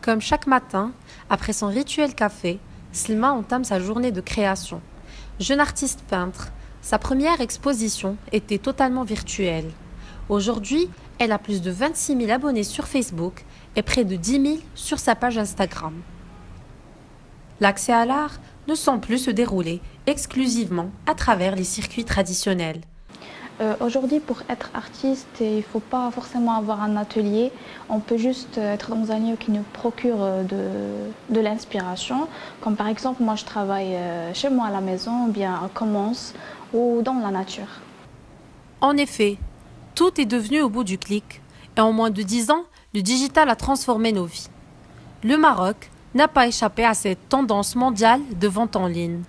Comme chaque matin, après son rituel café, Slma entame sa journée de création. Jeune artiste peintre, sa première exposition était totalement virtuelle. Aujourd'hui, elle a plus de 26 000 abonnés sur Facebook et près de 10 000 sur sa page Instagram. L'accès à l'art ne semble plus se dérouler exclusivement à travers les circuits traditionnels. Aujourd'hui, pour être artiste, il ne faut pas forcément avoir un atelier. On peut juste être dans un lieu qui nous procure de l'inspiration. Comme par exemple, moi je travaille chez moi à la maison, ou bien à Commence ou dans la nature. En effet, tout est devenu au bout du clic. Et en moins de 10 ans, le digital a transformé nos vies. Le Maroc n'a pas échappé à cette tendance mondiale de vente en ligne.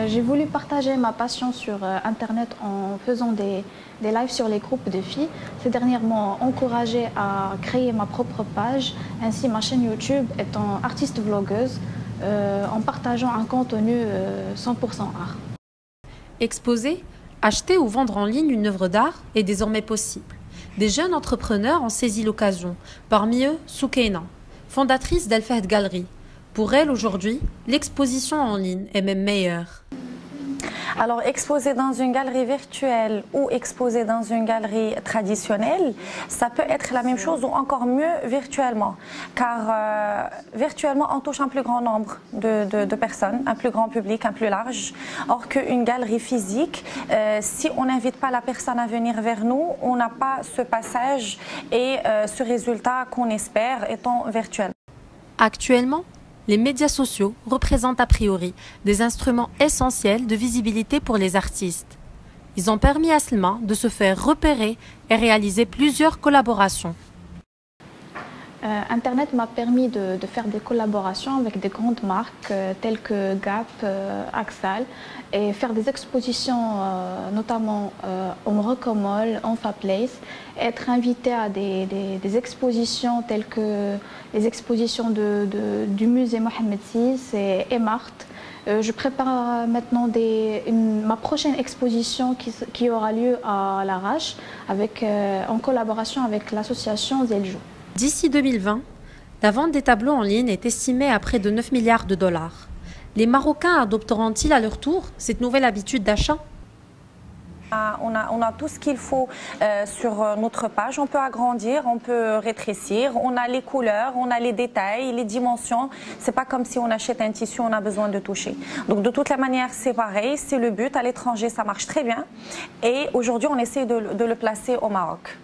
J'ai voulu partager ma passion sur Internet en faisant des lives sur les groupes de filles. Ces dernières m'ont encouragée à créer ma propre page, ainsi ma chaîne YouTube étant artiste vlogueuse, en partageant un contenu 100% art. Exposer, acheter ou vendre en ligne une œuvre d'art est désormais possible. Des jeunes entrepreneurs ont saisi l'occasion, parmi eux Soukeina, fondatrice d'El-Fahd Gallery. Pour elle, aujourd'hui, l'exposition en ligne est même meilleure. Alors, exposer dans une galerie virtuelle ou exposer dans une galerie traditionnelle, ça peut être la même chose ou encore mieux virtuellement. Car virtuellement, on touche un plus grand nombre de personnes, un plus grand public, un plus large. Or qu'une galerie physique, si on n'invite pas la personne à venir vers nous, on n'a pas ce passage et ce résultat qu'on espère étant virtuel. Actuellement, les médias sociaux représentent a priori des instruments essentiels de visibilité pour les artistes. Ils ont permis à Slma de se faire repérer et réaliser plusieurs collaborations. Internet m'a permis de faire des collaborations avec des grandes marques telles que Gap, Axal et faire des expositions notamment au Morocco Mall, Enfa Place, être invitée à des expositions telles que les expositions du musée Mohamed VI et Emart. Je prépare maintenant ma prochaine exposition qui aura lieu à Larache en collaboration avec l'association Zeljou. D'ici 2020, la vente des tableaux en ligne est estimée à près de 9 milliards de dollars. Les Marocains adopteront-ils à leur tour cette nouvelle habitude d'achat ? On a tout ce qu'il faut sur notre page. On peut agrandir, on peut rétrécir. On a les couleurs, on a les détails, les dimensions. C'est pas comme si on achète un tissu, on a besoin de toucher. Donc de toute la manière, c'est pareil. C'est le but. À l'étranger, ça marche très bien. Et aujourd'hui, on essaie de le placer au Maroc.